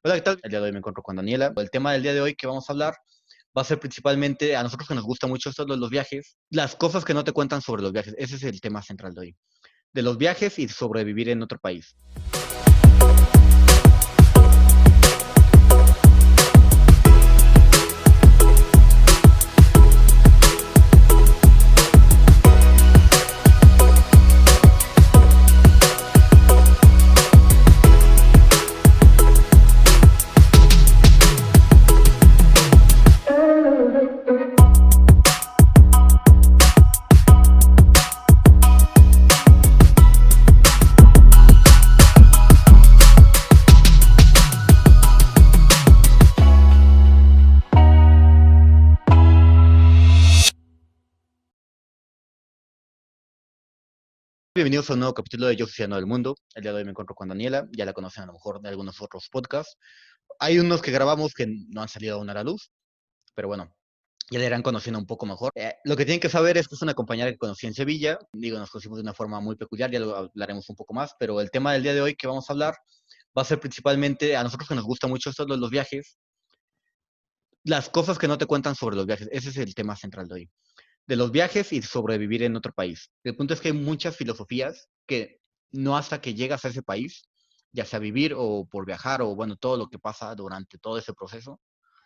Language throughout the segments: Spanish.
Hola, ¿qué tal? El día de hoy me encuentro con Daniela. El tema del día de hoy que vamos a hablar va a ser principalmente a nosotros que nos gusta mucho esto de los viajes, las cosas que no te cuentan sobre los viajes. Ese es el tema central de hoy. De los viajes y sobrevivir en otro país. Bienvenidos a un nuevo capítulo de Yo Soy Ciudadano del Mundo. El día de hoy me encuentro con Daniela. Ya la conocen a lo mejor de algunos otros podcasts. Hay unos que grabamos que no han salido aún a la luz, pero bueno, ya la irán conociendo un poco mejor. Lo que tienen que saber es que es una compañera que conocí en Sevilla. Digo, nos conocimos de una forma muy peculiar, ya lo hablaremos un poco más, pero el tema del día de hoy que vamos a hablar va a ser principalmente a nosotros que nos gusta mucho esto de los viajes, las cosas que no te cuentan sobre los viajes. Ese es el tema central de hoy. De los viajes y sobrevivir en otro país. El punto es que hay muchas filosofías que no hasta que llegas a ese país, ya sea vivir o por viajar o bueno, todo lo que pasa durante todo ese proceso,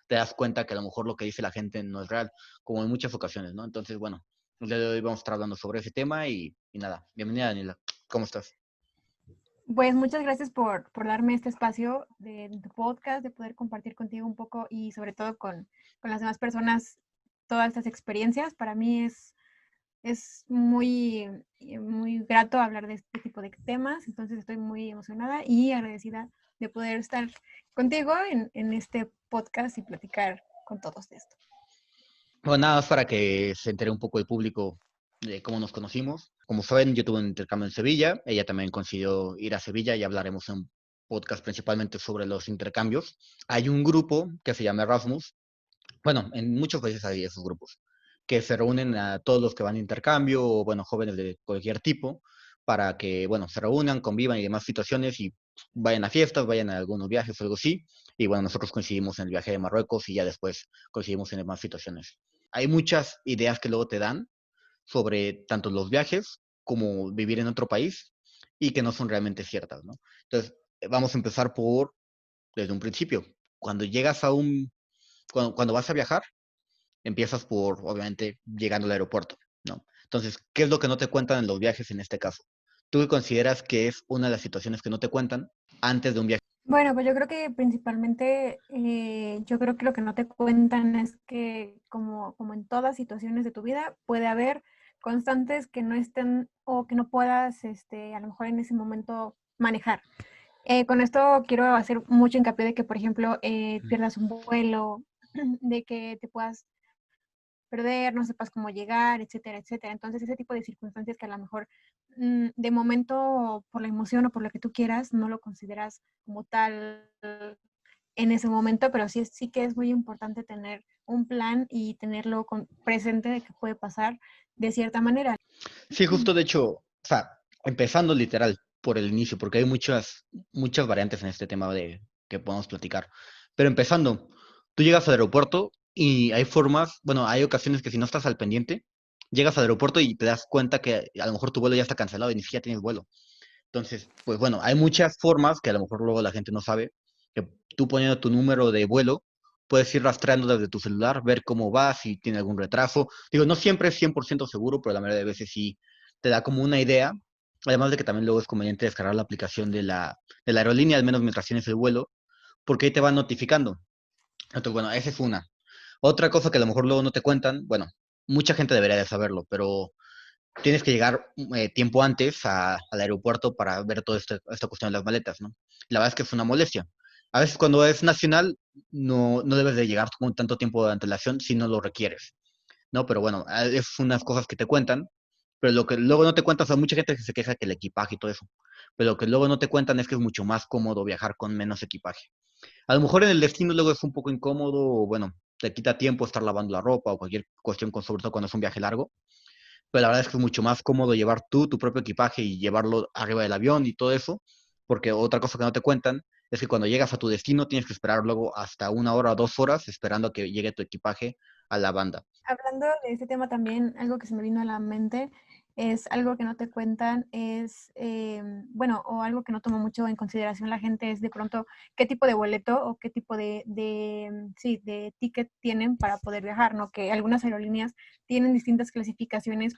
te das cuenta que a lo mejor lo que dice la gente no es real, como en muchas ocasiones, ¿no? Entonces, bueno, el día de hoy vamos a estar hablando sobre ese tema y nada, bienvenida Daniela, ¿cómo estás? Pues muchas gracias por darme este espacio de tu podcast, de poder compartir contigo un poco y sobre todo con las demás personas todas estas experiencias. Para mí es muy grato hablar de este tipo de temas, entonces estoy muy emocionada y agradecida de poder estar contigo en este podcast y platicar con todos de esto. Bueno, nada más para que se entere un poco el público de cómo nos conocimos. Como saben, yo tuve un intercambio en Sevilla, ella también consiguió ir a Sevilla y hablaremos en un podcast principalmente sobre los intercambios. Hay un grupo que se llama Erasmus. Bueno, en muchos países hay esos grupos que se reúnen a todos los que van de intercambio o, bueno, jóvenes de cualquier tipo para que, bueno, se reúnan, convivan y demás situaciones y vayan a fiestas, vayan a algunos viajes o algo así. Y bueno, nosotros coincidimos en el viaje de Marruecos y ya después coincidimos en demás situaciones. Hay muchas ideas que luego te dan sobre tanto los viajes como vivir en otro país y que no son realmente ciertas, ¿no? Entonces, vamos a empezar por, desde un principio. Cuando llegas a cuando vas a viajar, empiezas por, obviamente, llegando al aeropuerto, ¿no? Entonces, ¿qué es lo que no te cuentan en los viajes en este caso? ¿Tú qué consideras que es una de las situaciones que no te cuentan antes de un viaje? Bueno, pues yo creo que principalmente, yo creo que lo que no te cuentan es que como en todas situaciones de tu vida, puede haber constantes que no estén o que no puedas, a lo mejor en ese momento manejar. Con esto quiero hacer mucho hincapié de que, por ejemplo, pierdas un vuelo, de que te puedas perder, no sepas cómo llegar, etcétera, etcétera. Entonces, ese tipo de circunstancias que a lo mejor de momento, por la emoción o por lo que tú quieras, no lo consideras como tal en ese momento, pero sí que es muy importante tener un plan y tenerlo presente de que puede pasar de cierta manera. Sí, justo de hecho, o sea, empezando literal por el inicio, porque hay muchas variantes en este tema de que podemos platicar. Pero empezando, tú llegas al aeropuerto y hay formas, bueno, hay ocasiones que si no estás al pendiente, llegas al aeropuerto y te das cuenta que a lo mejor tu vuelo ya está cancelado y ni siquiera tienes vuelo. Entonces, pues bueno, hay muchas formas que a lo mejor luego la gente no sabe, que tú poniendo tu número de vuelo, puedes ir rastreando desde tu celular, ver cómo va, si tiene algún retraso. Digo, no siempre es 100% seguro, pero la mayoría de veces sí te da como una idea. Además de que también luego es conveniente descargar la aplicación de la aerolínea, al menos mientras tienes el vuelo, porque ahí te van notificando. Entonces, bueno, esa es una. Otra cosa que a lo mejor luego no te cuentan, bueno, mucha gente debería de saberlo, pero tienes que llegar tiempo antes al aeropuerto para ver toda esta cuestión de las maletas, ¿no? La verdad es que es una molestia. A veces cuando es nacional no debes de llegar con tanto tiempo de antelación si no lo requieres, ¿no? Pero bueno, es unas cosas que te cuentan, pero lo que luego no te cuentan, o sea, mucha gente que se queja que el equipaje y todo eso, pero lo que luego no te cuentan es que es mucho más cómodo viajar con menos equipaje. A lo mejor en el destino luego es un poco incómodo, o bueno, te quita tiempo estar lavando la ropa o cualquier cuestión, sobre todo cuando es un viaje largo, pero la verdad es que es mucho más cómodo llevar tú tu propio equipaje y llevarlo arriba del avión y todo eso, porque otra cosa que no te cuentan es que cuando llegas a tu destino tienes que esperar luego hasta 1 hora o 2 horas esperando a que llegue tu equipaje a la banda. Hablando de este tema también, algo que se me vino a la mente es algo que no te cuentan, es, bueno, o algo que no toma mucho en consideración la gente es de pronto qué tipo de boleto o qué tipo sí, de ticket tienen para poder viajar, ¿no? Que algunas aerolíneas tienen distintas clasificaciones,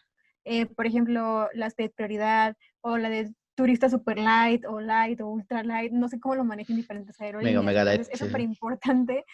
por ejemplo, las de prioridad o la de turista super light o light o ultra light, no sé cómo lo manejan diferentes Mega, aerolíneas. mega light, Entonces, es sí, súper sí. importante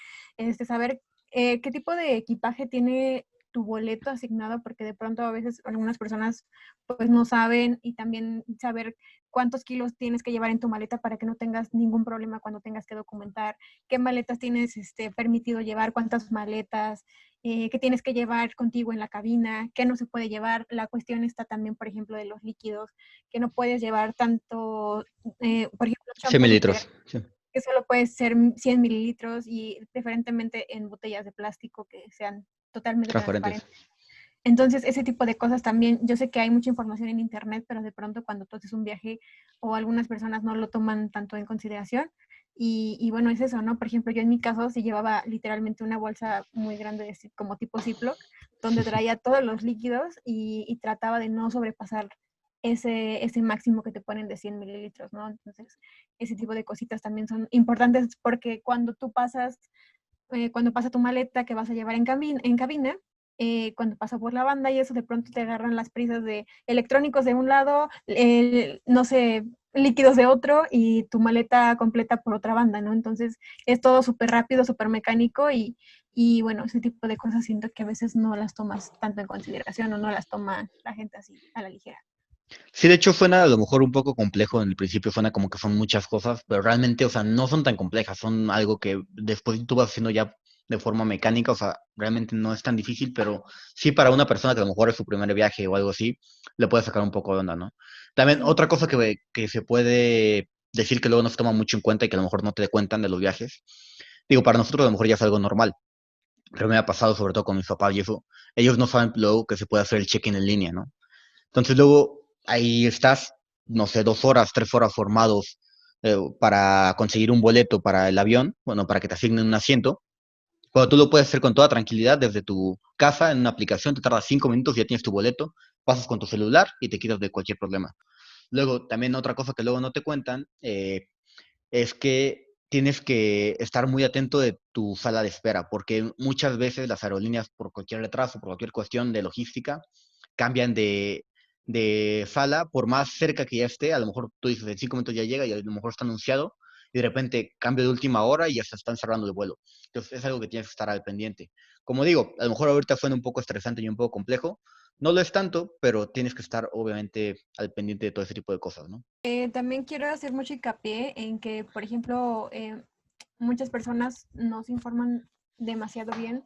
saber ¿qué tipo de equipaje tiene tu boleto asignado? Porque de pronto a veces algunas personas pues no saben y también saber cuántos kilos tienes que llevar en tu maleta para que no tengas ningún problema cuando tengas que documentar, qué maletas tienes permitido llevar, cuántas maletas, qué tienes que llevar contigo en la cabina, qué no se puede llevar. La cuestión está también, por ejemplo, de los líquidos, que no puedes llevar tanto, por ejemplo, 100 champús mililitros, integrales sí, que solo puede ser 100 mililitros y preferentemente en botellas de plástico que sean totalmente transparentes. transparentes. Entonces, ese tipo de cosas también, yo sé que hay mucha información en internet, pero de pronto cuando tú haces un viaje o algunas personas no lo toman tanto en consideración. Y bueno, es eso, ¿no? Por ejemplo, yo en mi caso sí llevaba literalmente una bolsa muy grande, como tipo Ziploc, donde traía todos los líquidos y trataba de no sobrepasar ese máximo que te ponen de 100 mililitros, ¿no? Entonces, ese tipo de cositas también son importantes porque cuando tú pasas, cuando pasa tu maleta que vas a llevar en cabina, cuando pasa por la banda y eso, de pronto te agarran las prisas de electrónicos de un lado, no sé, líquidos de otro y tu maleta completa por otra banda, ¿no? Entonces es todo súper rápido, súper mecánico y bueno, ese tipo de cosas siento que a veces no las tomas tanto en consideración o no las toma la gente así a la ligera. Sí, de hecho suena a lo mejor un poco complejo en el principio, suena como que son muchas cosas, pero realmente, o sea, no son tan complejas, son algo que después tú vas haciendo ya de forma mecánica, o sea, realmente no es tan difícil, pero sí para una persona que a lo mejor es su primer viaje o algo así, le puede sacar un poco de onda, ¿no? También Sí. otra cosa que se puede decir que luego no se toma mucho en cuenta y que a lo mejor no te cuentan de los viajes, digo, para nosotros a lo mejor ya es algo normal, pero me ha pasado sobre todo con mis papás y eso, ellos no saben luego que se puede hacer el check-in en línea, ¿no? Entonces luego ahí estás, no sé, 2 horas, 3 horas formados para conseguir un boleto para el avión, bueno, para que te asignen un asiento. Cuando tú lo puedes hacer con toda tranquilidad desde tu casa en una aplicación, te tarda 5 minutos y ya tienes tu boleto, pasas con tu celular y te quitas de cualquier problema. Luego, también otra cosa que luego no te cuentan es que tienes que estar muy atento de tu sala de espera, porque muchas veces las aerolíneas, por cualquier retraso, por cualquier cuestión de logística, cambian de sala, por más cerca que ya esté, a lo mejor tú dices, en 5 minutos ya llega y a lo mejor está anunciado, y de repente cambio de última hora y ya se están cerrando el vuelo. Entonces es algo que tienes que estar al pendiente. Como digo, a lo mejor ahorita suena un poco estresante y un poco complejo, no lo es tanto, pero tienes que estar obviamente al pendiente de todo ese tipo de cosas, ¿no? También quiero hacer mucho hincapié en que, por ejemplo, muchas personas no se informan demasiado bien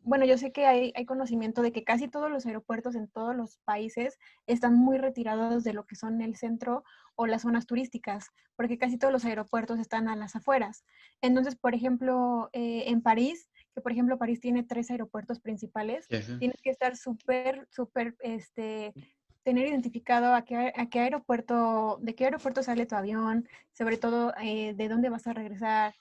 bueno, yo sé que hay conocimiento de que casi todos los aeropuertos en todos los países están muy retirados de lo que son el centro o las zonas turísticas, porque casi todos los aeropuertos están a las afueras. Entonces, por ejemplo, en París, que por ejemplo París tiene 3 aeropuertos principales, Sí, sí. tienes que estar súper, tener identificado a qué aeropuerto, de qué aeropuerto sale tu avión, sobre todo de dónde vas a regresar,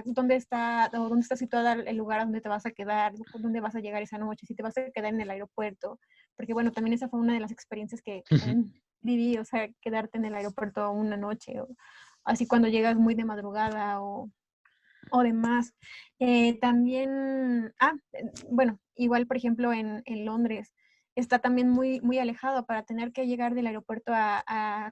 dónde está situado el lugar a donde te vas a quedar, dónde vas a llegar esa noche, si te vas a quedar en el aeropuerto, porque bueno, también esa fue una de las experiencias que también viví, o sea, quedarte en el aeropuerto una noche, o así cuando llegas muy de madrugada o demás. También, bueno, igual por ejemplo en Londres está también muy alejado para tener que llegar del aeropuerto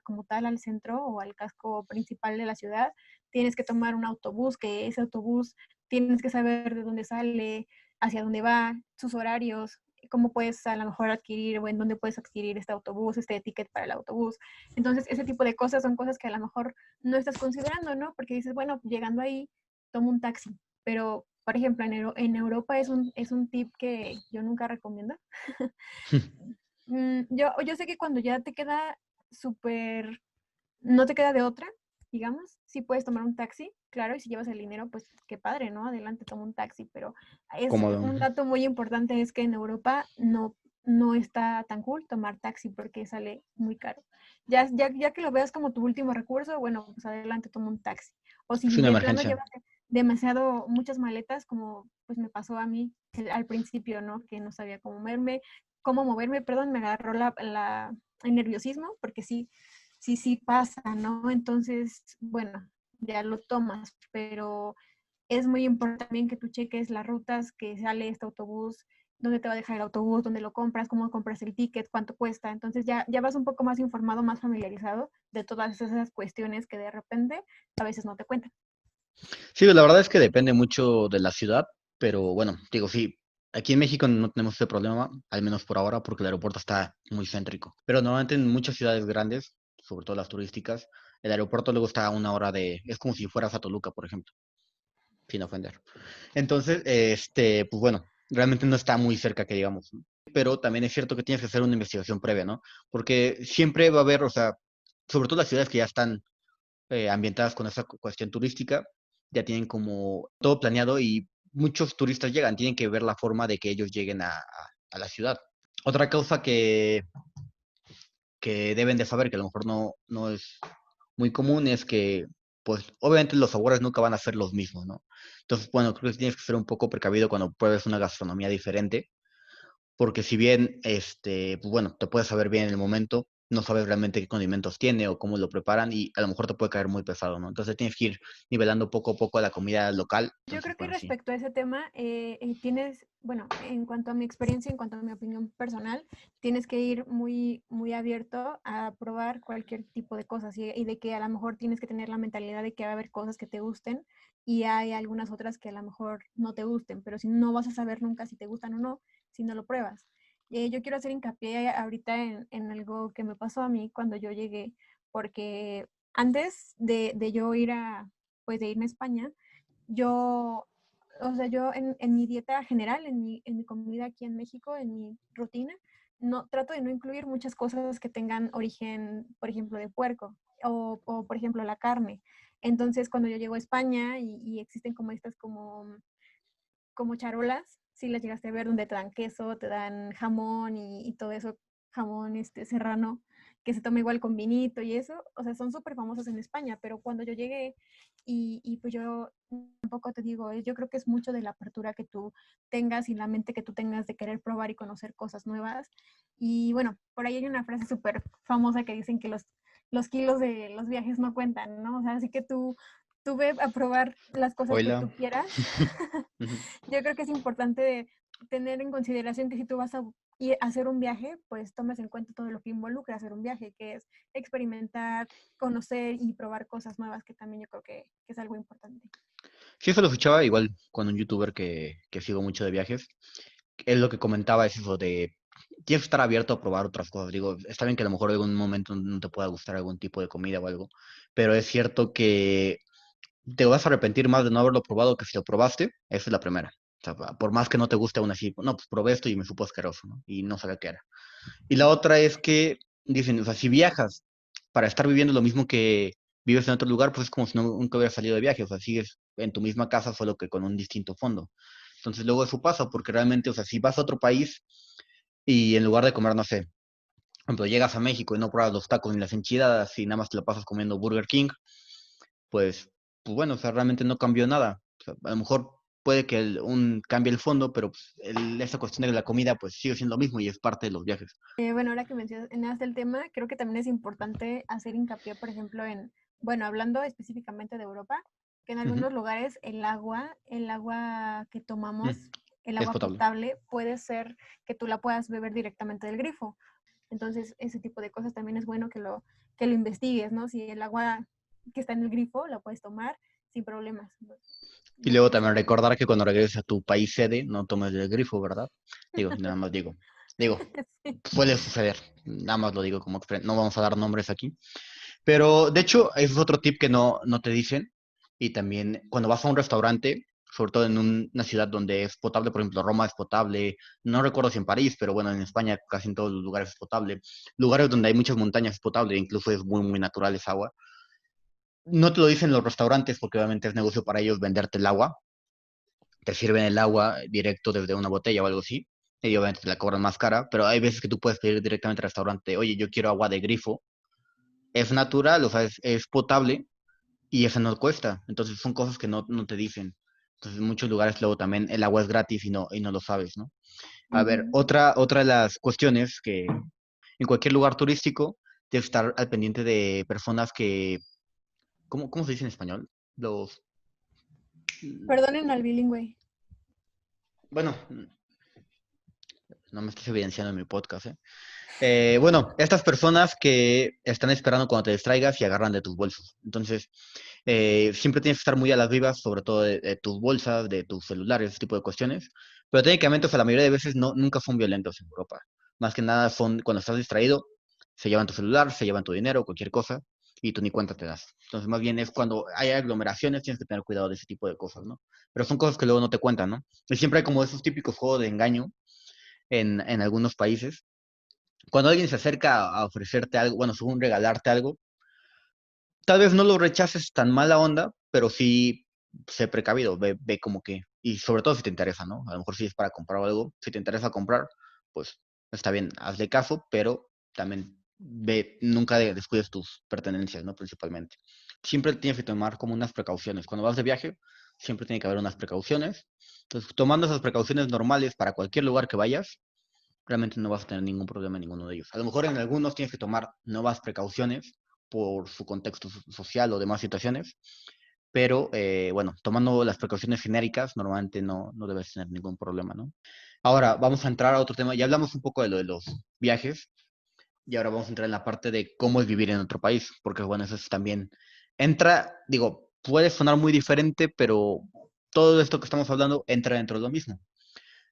como tal al centro o al casco principal de la ciudad. Tienes que tomar un autobús, que ese autobús tienes que saber de dónde sale, hacia dónde va, sus horarios, cómo puedes a lo mejor adquirir o en dónde puedes adquirir este autobús, este ticket para el autobús. Entonces, ese tipo de cosas son cosas que a lo mejor no estás considerando, ¿no? Porque dices, bueno, llegando ahí tomo un taxi. Pero, por ejemplo, en Europa es un tip que yo nunca recomiendo. Yo sé que cuando ya te queda súper, no te queda de otra, digamos, sí puedes tomar un taxi, claro, y si llevas el dinero, pues qué padre, ¿no? Adelante, toma un taxi, pero es Cómodo. un dato muy importante es que en Europa no no está tan cool tomar taxi porque sale muy caro. Ya que lo veas como tu último recurso, bueno, pues adelante, toma un taxi. O Es si una de plano emergencia. llevas demasiado, muchas maletas, como pues me pasó a mí al principio, ¿no? Que no sabía cómo moverme, perdón, me agarró el nerviosismo, porque sí pasa, ¿no? Entonces, bueno, ya lo tomas, pero es muy importante también que tú cheques las rutas que sale este autobús, dónde te va a dejar el autobús, dónde lo compras, cómo compras el ticket, cuánto cuesta. Entonces ya vas un poco más informado, más familiarizado de todas esas cuestiones que de repente a veces no te cuentan. Sí, la verdad es que depende mucho de la ciudad, pero bueno, digo, sí, aquí en México no tenemos ese problema, al menos por ahora, porque el aeropuerto está muy céntrico. Pero normalmente en muchas ciudades grandes, sobre todo las turísticas, el aeropuerto luego está a una hora es como si fueras a Toluca, por ejemplo, sin ofender. Entonces, pues bueno, realmente no está muy cerca que digamos, ¿no? Pero también es cierto que tienes que hacer una investigación previa, ¿no? Porque siempre va a haber, o sea, sobre todo las ciudades que ya están ambientadas con esa cuestión turística, ya tienen como todo planeado y muchos turistas llegan, tienen que ver la forma de que ellos lleguen a la ciudad. Otra cosa que deben de saber, que a lo mejor no es muy común, es que, pues, obviamente los sabores nunca van a ser los mismos, ¿no? Entonces, bueno, creo que tienes que ser un poco precavido cuando pruebes una gastronomía diferente, porque si bien, pues bueno, te puede saber bien en el momento, no sabes realmente qué condimentos tiene o cómo lo preparan y a lo mejor te puede caer muy pesado, ¿no? Entonces tienes que ir nivelando poco a poco la comida local. Yo Entonces, creo que bueno, sí. respecto a ese tema, bueno, en cuanto a mi experiencia, en cuanto a mi opinión personal, tienes que ir muy abierto a probar cualquier tipo de cosas y de que a lo mejor tienes que tener la mentalidad de que va a haber cosas que te gusten y hay algunas otras que a lo mejor no te gusten, pero si no vas a saber nunca si te gustan o no, si no lo pruebas. Yo quiero hacer hincapié ahorita en algo que me pasó a mí cuando yo llegué, porque antes de yo pues de irme a España, yo, o sea, yo en mi dieta general, en mi comida aquí en México, en mi rutina, no, trato de no incluir muchas cosas que tengan origen, por ejemplo, de puerco o por ejemplo, la carne. Entonces, cuando yo llego a España y existen como estas como charolas, si las llegaste a ver, donde te dan queso, te dan jamón y todo eso, jamón serrano, que se toma igual con vinito y eso, o sea, son súper famosos en España, pero cuando yo llegué y pues yo tampoco te digo, yo creo que es mucho de la apertura que tú tengas y la mente que tú tengas de querer probar y conocer cosas nuevas. Y bueno, por ahí hay una frase súper famosa que dicen que los kilos de los viajes no cuentan, ¿no? O sea, así que tú ve a probar las cosas que Hola. tú quieras. Yo creo que es importante tener en consideración que si tú vas a ir a hacer un viaje, pues tomes en cuenta todo lo que involucra hacer un viaje, que es experimentar, conocer y probar cosas nuevas, que también yo creo que es algo importante. Sí, eso lo escuchaba igual con un youtuber que sigo mucho de viajes. Él lo que comentaba es eso de, tienes que estar abierto a probar otras cosas. Digo, está bien que a lo mejor en algún momento no te pueda gustar algún tipo de comida o algo, pero es cierto que te vas a arrepentir más de no haberlo probado que si lo probaste. Esa es la primera. O sea, por más que no te guste aún así, no, pues probé esto y me supo asqueroso, ¿no? Y no sabía qué era. Y la otra es que dicen, o sea, si viajas para estar viviendo lo mismo que vives en otro lugar, pues es como si nunca hubieras salido de viaje, o sea, sigues en tu misma casa, solo que con un distinto fondo. Entonces luego eso pasa, porque realmente, o sea, si vas a otro país y en lugar de comer, no sé, por ejemplo, llegas a México y no pruebas los tacos ni las enchiladas y nada más te la pasas comiendo Burger King, pues, pues bueno, o sea, realmente no cambió nada. O sea, a lo mejor puede que cambie el fondo, pero pues, esa cuestión de la comida, pues sigue siendo lo mismo y es parte de los viajes. Bueno, ahora que mencionas el tema, creo que también es importante hacer hincapié, por ejemplo, bueno, hablando específicamente de Europa, que en Ujú. algunos lugares el agua que tomamos, Mm, el es agua potable. potable, puede ser que tú la puedas beber directamente del grifo. Entonces, ese tipo de cosas también es bueno que lo investigues, ¿no? Si el agua que está en el grifo la puedes tomar sin problemas. Y Yo creo luego que es también algo recordar importante. que cuando regreses a tu país sede, no tomes del grifo, ¿verdad? Digo, nada más digo. Digo, Sí. puede suceder. Nada más lo digo como experiencia. No vamos a dar nombres aquí. Pero de hecho, eso es otro tip que no te dicen. Y también cuando vas a un restaurante, sobre todo en una ciudad donde es potable, por ejemplo, Roma es potable, no recuerdo si en París, pero bueno, en España casi en todos los lugares es potable. Lugares donde hay muchas montañas es potable, incluso es muy natural esa agua. No te lo dicen los restaurantes porque obviamente es negocio para ellos venderte el agua. Te sirven el agua directo desde una botella o algo así. y obviamente te la cobran más cara, pero hay veces que tú puedes pedir directamente al restaurante, oye, yo quiero agua de grifo, es natural, o sea, es potable y esa no cuesta. Entonces son cosas que no te dicen. Entonces en muchos lugares luego también el agua es gratis y no lo sabes, ¿no? A ver, Ujú. otra de las cuestiones que en cualquier lugar turístico tienes que estar al pendiente de personas que, ¿cómo se dice en español? Los, Perdonen al bilingüe. bueno, no me estés evidenciando en mi podcast, ¿eh? Bueno, estas personas que están esperando cuando te distraigas y agarran de tus bolsos. Entonces, siempre tienes que estar muy a las vivas, sobre todo de tus bolsas, de tus celulares, ese tipo de cuestiones. Pero técnicamente, o sea, la mayoría de veces nunca son violentos en Europa. Más que nada son cuando estás distraído, se llevan tu celular, se llevan tu dinero, cualquier cosa, y tú ni cuenta te das. Entonces, más bien es cuando hay aglomeraciones, tienes que tener cuidado de ese tipo de cosas, ¿no? Pero son cosas que luego no te cuentan, ¿no? Y siempre hay como esos típicos juegos de engaño en algunos países cuando alguien se acerca a ofrecerte algo, bueno, según regalarte algo, tal vez no lo rechaces tan mala onda, pero sí sé precavido, ve como que, y sobre todo si te interesa, ¿no? A lo mejor si es para comprar algo, si te interesa comprar, pues está bien, hazle caso, pero también ve, nunca descuides tus pertenencias, ¿no? Principalmente. Siempre tienes que tomar como unas precauciones. Cuando vas de viaje, siempre tiene que haber unas precauciones. Entonces, tomando esas precauciones normales para cualquier lugar que vayas, realmente no vas a tener ningún problema en ninguno de ellos. A lo mejor en algunos tienes que tomar nuevas precauciones por su contexto social o demás situaciones, pero bueno, tomando las precauciones genéricas, normalmente no debes tener ningún problema, ¿no? Ahora vamos a entrar a otro tema. Ya hablamos un poco de lo de los viajes y ahora vamos a entrar en la parte de cómo es vivir en otro país, porque bueno, eso es también entra, digo, puede sonar muy diferente, pero todo esto que estamos hablando entra dentro de lo mismo.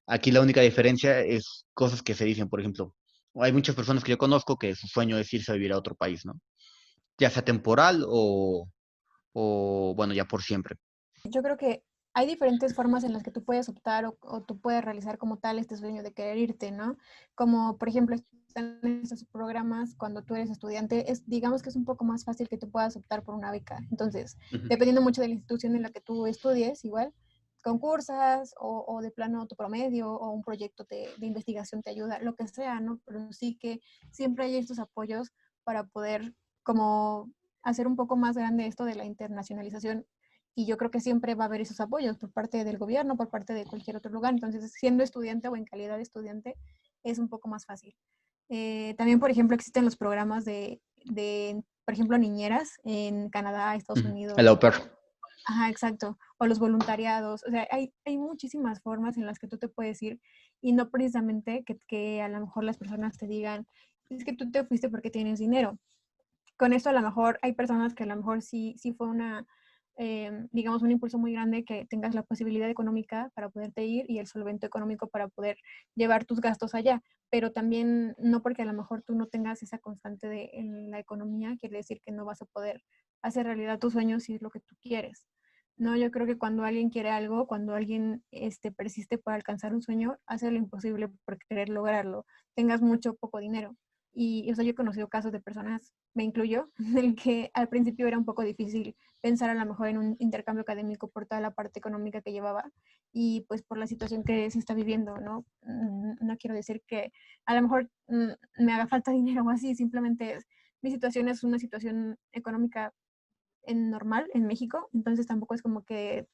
Aquí la única diferencia es cosas que se dicen, por ejemplo, hay muchas personas que yo conozco que su sueño es irse a vivir a otro país, ¿no? Ya sea temporal o bueno, ya por siempre. Yo creo que hay diferentes formas en las que tú puedes optar o tú puedes realizar como tal este sueño de querer irte, ¿no? Como por ejemplo están estos programas cuando tú eres estudiante, digamos que es un poco más fácil que tú puedas optar por una beca. Entonces, Ujú. dependiendo mucho de la institución en la que tú estudies, igual, concursas o de plano tu promedio o un proyecto de investigación te ayuda, lo que sea, ¿no? Pero sí que siempre hay estos apoyos para poder como hacer un poco más grande esto de la internacionalización y yo creo que siempre va a haber esos apoyos por parte del gobierno, por parte de cualquier otro lugar. Entonces, siendo estudiante o en calidad de estudiante, es un poco más fácil. También, por ejemplo, existen los programas por ejemplo, niñeras en Canadá, Estados Ujú. El Unidos, au pair. ajá, exacto, o los voluntariados. O sea, hay muchísimas formas en las que tú te puedes ir y no precisamente que a lo mejor las personas te digan, es que tú te fuiste porque tienes dinero. Con esto a lo mejor hay personas que a lo mejor sí fue digamos, un impulso muy grande que tengas la posibilidad económica para poderte ir y el solvento económico para poder llevar tus gastos allá. Pero también no porque a lo mejor tú no tengas esa constante en la economía, quiere decir que no vas a poder hacer realidad tus sueños si es lo que tú quieres. No, yo creo que cuando alguien quiere algo, cuando alguien persiste por alcanzar un sueño, hace lo imposible por querer lograrlo, tengas mucho o poco dinero. Y o sea, yo he conocido casos de personas, me incluyo, en el que al principio era un poco difícil pensar a lo mejor en un intercambio académico por toda la parte económica que llevaba y pues por la situación que se está viviendo, ¿no? No quiero decir que a lo mejor me haga falta dinero o así, simplemente mi situación es una situación económica normal en México, entonces tampoco es como que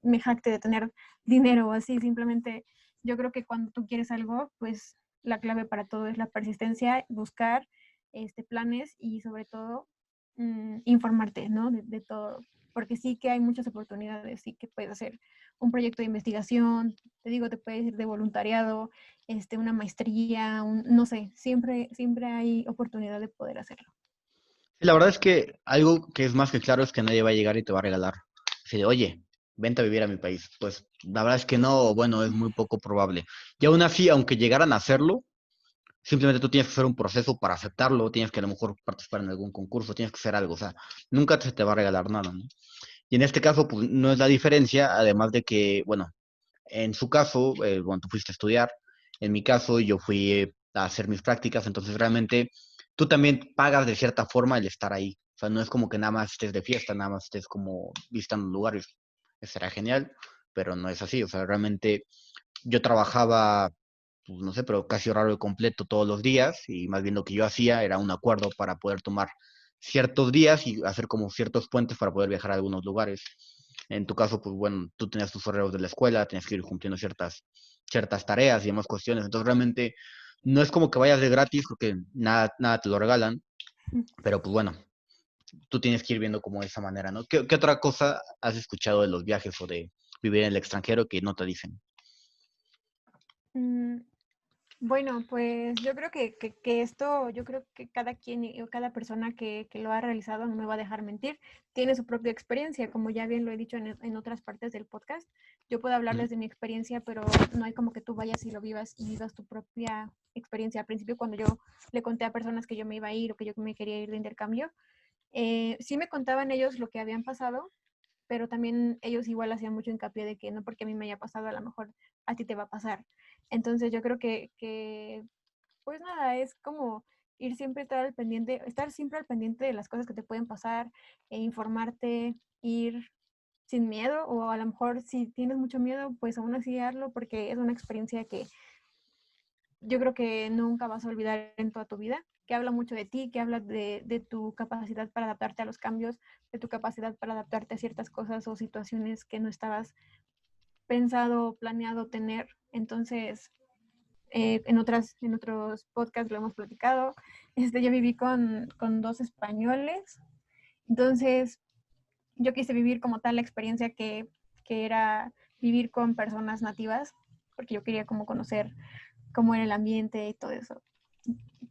me jacte de tener dinero o así, simplemente yo creo que cuando tú quieres algo, pues la clave para todo es la persistencia, buscar planes y sobre todo informarte, ¿no? De todo, porque sí que hay muchas oportunidades, sí que puedes hacer un proyecto de investigación, te digo, te puedes ir de voluntariado, una maestría, no sé, siempre hay oportunidad de poder hacerlo. Y la verdad es que algo que es más que claro es que nadie va a llegar y te va a regalar. Así de, oye, vente a vivir a mi país. Pues la verdad es que no, o bueno, es muy poco probable. Y aún así, aunque llegaran a hacerlo, simplemente tú tienes que hacer un proceso para aceptarlo, tienes que a lo mejor participar en algún concurso, tienes que hacer algo, o sea, nunca se te va a regalar nada, ¿no? Y en este caso, pues no es la diferencia, además de que, bueno, en su caso, bueno, tú fuiste a estudiar, en mi caso yo fui a hacer mis prácticas, entonces realmente tú también pagas de cierta forma el estar ahí. O sea, no es como que nada más estés de fiesta, nada más estés como visitando lugares. Será genial, pero no es así. O sea, realmente yo trabajaba pues, no sé, pero casi horario completo todos los días y más bien lo que yo hacía era un acuerdo para poder tomar ciertos días y hacer como ciertos puentes para poder viajar a algunos lugares. En tu caso, pues bueno, tú tenías tus horarios de la escuela, tenías que ir cumpliendo ciertas tareas y demás cuestiones. Entonces realmente no es como que vayas de gratis porque nada te lo regalan, pero pues bueno, tú tienes que ir viendo como de esa manera, ¿no? ¿Qué otra cosa has escuchado de los viajes o de vivir en el extranjero que no te dicen? Mm, Bueno, pues yo creo que esto, yo creo que cada quien o cada persona que lo ha realizado, no me va a dejar mentir, tiene su propia experiencia, como ya bien lo he dicho en otras partes del podcast. Yo puedo hablar Ujú. desde mi experiencia, pero no hay como que tú vayas y lo vivas y vivas tu propia experiencia. Al principio, cuando yo le conté a personas que yo me iba a ir o que yo me quería ir de intercambio, sí me contaban ellos lo que habían pasado, pero también ellos igual hacían mucho hincapié de que no porque a mí me haya pasado, a lo mejor a ti te va a pasar. Entonces yo creo que pues nada, es como ir siempre estar siempre al pendiente de las cosas que te pueden pasar, informarte, ir sin miedo, o a lo mejor si tienes mucho miedo, pues aún así hazlo porque es una experiencia que yo creo que nunca vas a olvidar en toda tu vida, que habla mucho de ti, que habla de tu capacidad para adaptarte a los cambios, de tu capacidad para adaptarte a ciertas cosas o situaciones que no estabas pensado o planeado tener. Entonces, en otros podcasts lo hemos platicado. Yo viví con dos españoles, entonces yo quise vivir como tal la experiencia que era vivir con personas nativas, porque yo quería como conocer cómo era el ambiente y todo eso.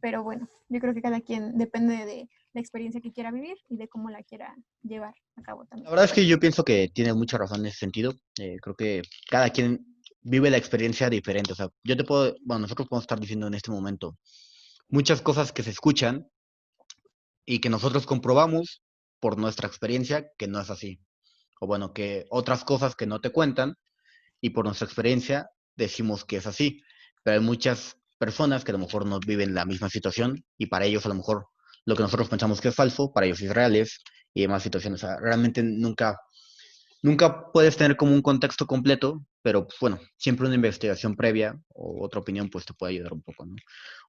Pero bueno, yo creo que cada quien depende de la experiencia que quiera vivir y de cómo la quiera llevar a cabo La también. verdad es que yo pienso que tiene mucha razón en ese sentido. Creo que cada quien vive la experiencia diferente. O sea, bueno, nosotros podemos estar diciendo en este momento muchas cosas que se escuchan y que nosotros comprobamos por nuestra experiencia que no es así. O bueno, que otras cosas que no te cuentan y por nuestra experiencia decimos que es así. Pero hay muchas personas que a lo mejor no viven la misma situación y para ellos a lo mejor lo que nosotros pensamos que es falso, para ellos es reales y demás situaciones. O sea, realmente nunca puedes tener como un contexto completo, pero pues, bueno, siempre una investigación previa o otra opinión pues te puede ayudar un poco, ¿no?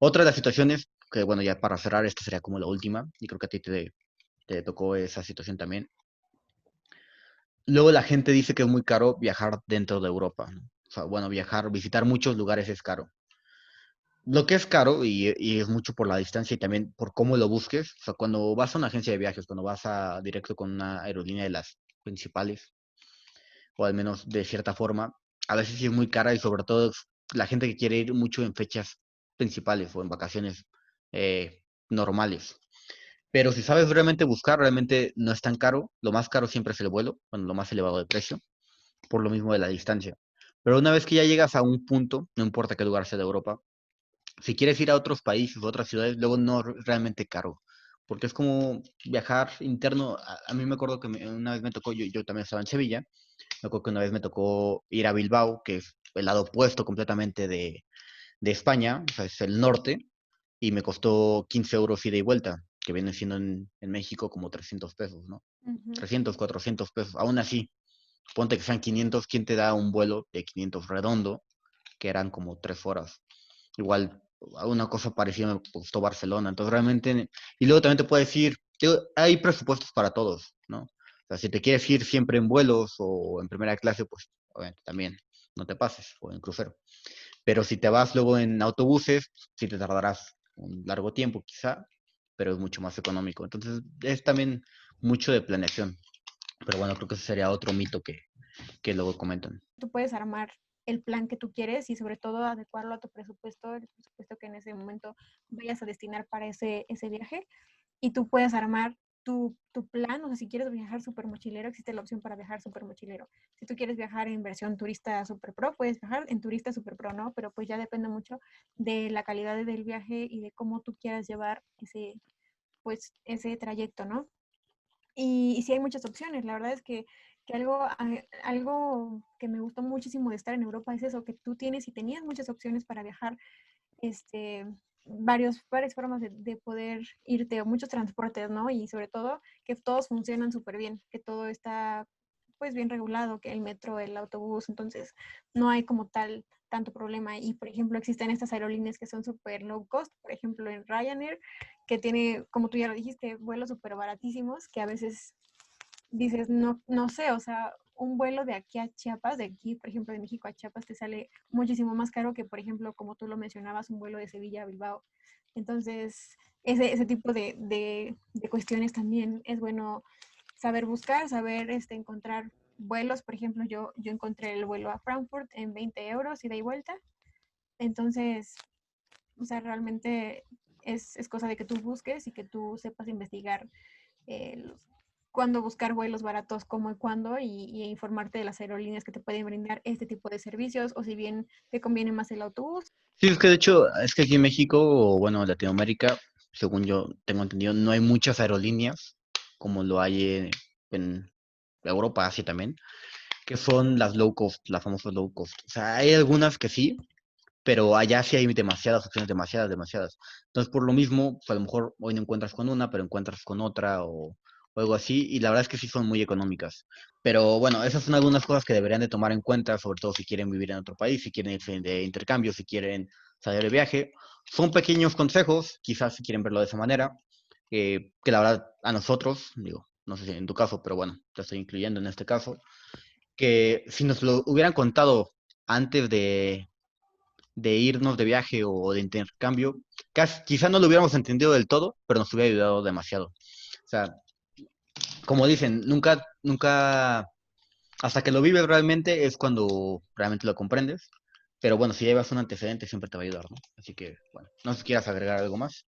Otra de las situaciones, que bueno, ya para cerrar, esta sería como la última, y creo que a ti te tocó esa situación también. Luego la gente dice que es muy caro viajar dentro de Europa, ¿no? O sea, bueno, visitar muchos lugares es caro. Lo que es caro, y es mucho por la distancia y también por cómo lo busques, o sea, cuando vas a una agencia de viajes, cuando vas directo con una aerolínea de las principales, o al menos de cierta forma, a veces sí es muy cara y sobre todo la gente que quiere ir mucho en fechas principales o en vacaciones normales. Pero si sabes realmente buscar, realmente no es tan caro. Lo más caro siempre es el vuelo, bueno, lo más elevado de precio, por lo mismo de la distancia. Pero una vez que ya llegas a un punto, no importa qué lugar sea de Europa, si quieres ir a otros países o otras ciudades, luego no es realmente caro. Porque es como viajar interno. A mí me acuerdo que una vez me tocó, yo también estaba en Sevilla, me acuerdo que una vez me tocó ir a Bilbao, que es el lado opuesto completamente de España, o sea, es el norte, y me costó 15 euros ida y vuelta, que viene siendo en México como 300 pesos, ¿no? Ujú. 300, 400 pesos. Aún así, ponte que sean 500, ¿quién te da un vuelo de 500 redondo, que eran como 3 horas? Igual, a una cosa parecida me costó Barcelona. Entonces, realmente, y luego también te puedo decir, hay presupuestos para todos, ¿no? O sea, si te quieres ir siempre en vuelos o en primera clase, pues obviamente también no te pases, o en crucero. Pero si te vas luego en autobuses, sí te tardarás un largo tiempo quizá, pero es mucho más económico. Entonces, es también mucho de planeación. Pero bueno, creo que ese sería otro mito que luego comentan. Tú puedes armar el plan que tú quieres y sobre todo adecuarlo a tu presupuesto, el presupuesto que en ese momento vayas a destinar para ese viaje, y tú puedes armar tu plan. O sea, si quieres viajar súper mochilero, existe la opción para viajar súper mochilero. Si tú quieres viajar en versión turista super pro, puedes viajar en turista super pro, ¿no? Pero pues ya depende mucho de la calidad del viaje y de cómo tú quieras llevar ese trayecto, ¿no? Y sí hay muchas opciones. La verdad es que algo que me gustó muchísimo de estar en Europa es eso, que tú tienes y tenías muchas opciones para viajar, este, varias formas de poder irte, o muchos transportes, ¿no? Y sobre todo que todos funcionan súper bien, que todo está pues bien regulado, que el metro, el autobús, entonces no hay como tal tanto problema. Y por ejemplo, existen estas aerolíneas que son súper low cost, por ejemplo en Ryanair, que tiene, como tú ya lo dijiste, vuelos súper baratísimos, que a veces dices, no sé, o sea, un vuelo de aquí a Chiapas, de aquí, por ejemplo, de México a Chiapas, te sale muchísimo más caro que, por ejemplo, como tú lo mencionabas, un vuelo de Sevilla a Bilbao. Entonces, ese tipo de cuestiones también es bueno saber buscar, saber encontrar vuelos. Por ejemplo, yo encontré el vuelo a Frankfurt en 20 euros ida y vuelta. Entonces, o sea, realmente es cosa de que tú busques y que tú sepas investigar los, cuándo buscar vuelos baratos, cómo y cuándo, y informarte de las aerolíneas que te pueden brindar este tipo de servicios, o si bien te conviene más el autobús. Sí, es que de hecho, es que aquí en México, o bueno, Latinoamérica, según yo tengo entendido, no hay muchas aerolíneas como lo hay en Europa, Asia también, que son las low cost, las famosas low cost. O sea, hay algunas que sí, pero allá sí hay demasiadas opciones, demasiadas. Entonces, por lo mismo, pues a lo mejor hoy no encuentras con una, pero encuentras con otra o algo así, y la verdad es que sí son muy económicas. Pero bueno, esas son algunas cosas que deberían de tomar en cuenta, sobre todo si quieren vivir en otro país, si quieren irse de intercambio, si quieren salir de viaje. Son pequeños consejos, quizás si quieren verlo de esa manera, que la verdad a nosotros, digo, no sé si en tu caso, pero bueno, te estoy incluyendo en este caso, que si nos lo hubieran contado antes de irnos de viaje o de intercambio, quizá no lo hubiéramos entendido del todo, pero nos hubiera ayudado demasiado. O sea, como dicen, nunca, hasta que lo vives realmente es cuando realmente lo comprendes. Pero bueno, si llevas un antecedente siempre te va a ayudar, ¿no? Así que, bueno, no sé si quieras agregar algo más.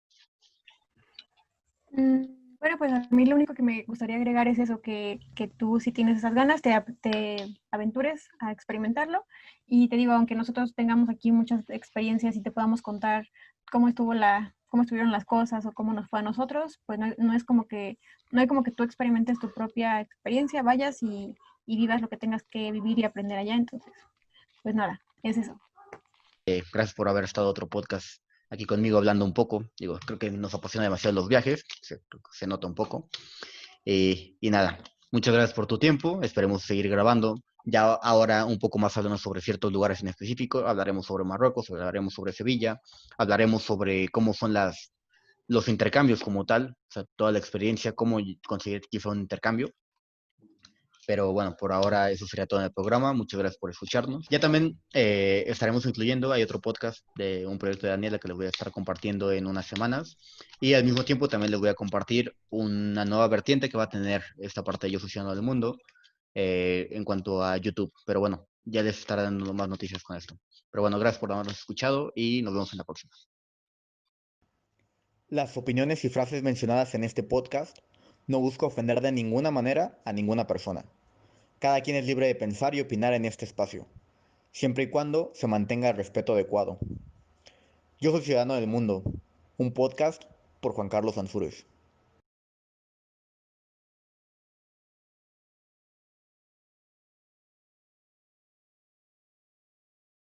Bueno, pues a mí lo único que me gustaría agregar es eso, que tú si tienes esas ganas, te aventures a experimentarlo. Y te digo, aunque nosotros tengamos aquí muchas experiencias y te podamos contar cómo estuvieron las cosas o cómo nos fue a nosotros, pues no es como que, no hay como que tú experimentes tu propia experiencia, vayas y vivas lo que tengas que vivir y aprender allá. Entonces, pues nada, es eso. Gracias por haber estado otro podcast aquí conmigo hablando un poco. Digo, creo que nos apasiona demasiado los viajes, se nota un poco. Y nada, muchas gracias por tu tiempo. Esperemos seguir grabando. Ya ahora un poco más hablando sobre ciertos lugares en específico. Hablaremos sobre Marruecos, hablaremos sobre Sevilla, hablaremos sobre cómo son los intercambios como tal, o sea, toda la experiencia, cómo conseguir quizá un intercambio. Pero bueno, por ahora eso sería todo en el programa. Muchas gracias por escucharnos. Ya también estaremos incluyendo, hay otro podcast de un proyecto de Daniela que les voy a estar compartiendo en unas semanas. Y al mismo tiempo también les voy a compartir una nueva vertiente que va a tener esta parte de Yo Fusionando del Mundo en cuanto a YouTube. Pero bueno, ya les estaré dando más noticias con esto. Pero bueno, gracias por habernos escuchado y nos vemos en la próxima. Las opiniones y frases mencionadas en este podcast no busco ofender de ninguna manera a ninguna persona. Cada quien es libre de pensar y opinar en este espacio, siempre y cuando se mantenga el respeto adecuado. Yo soy Ciudadano del Mundo, un podcast por Juan Carlos Ansúrez.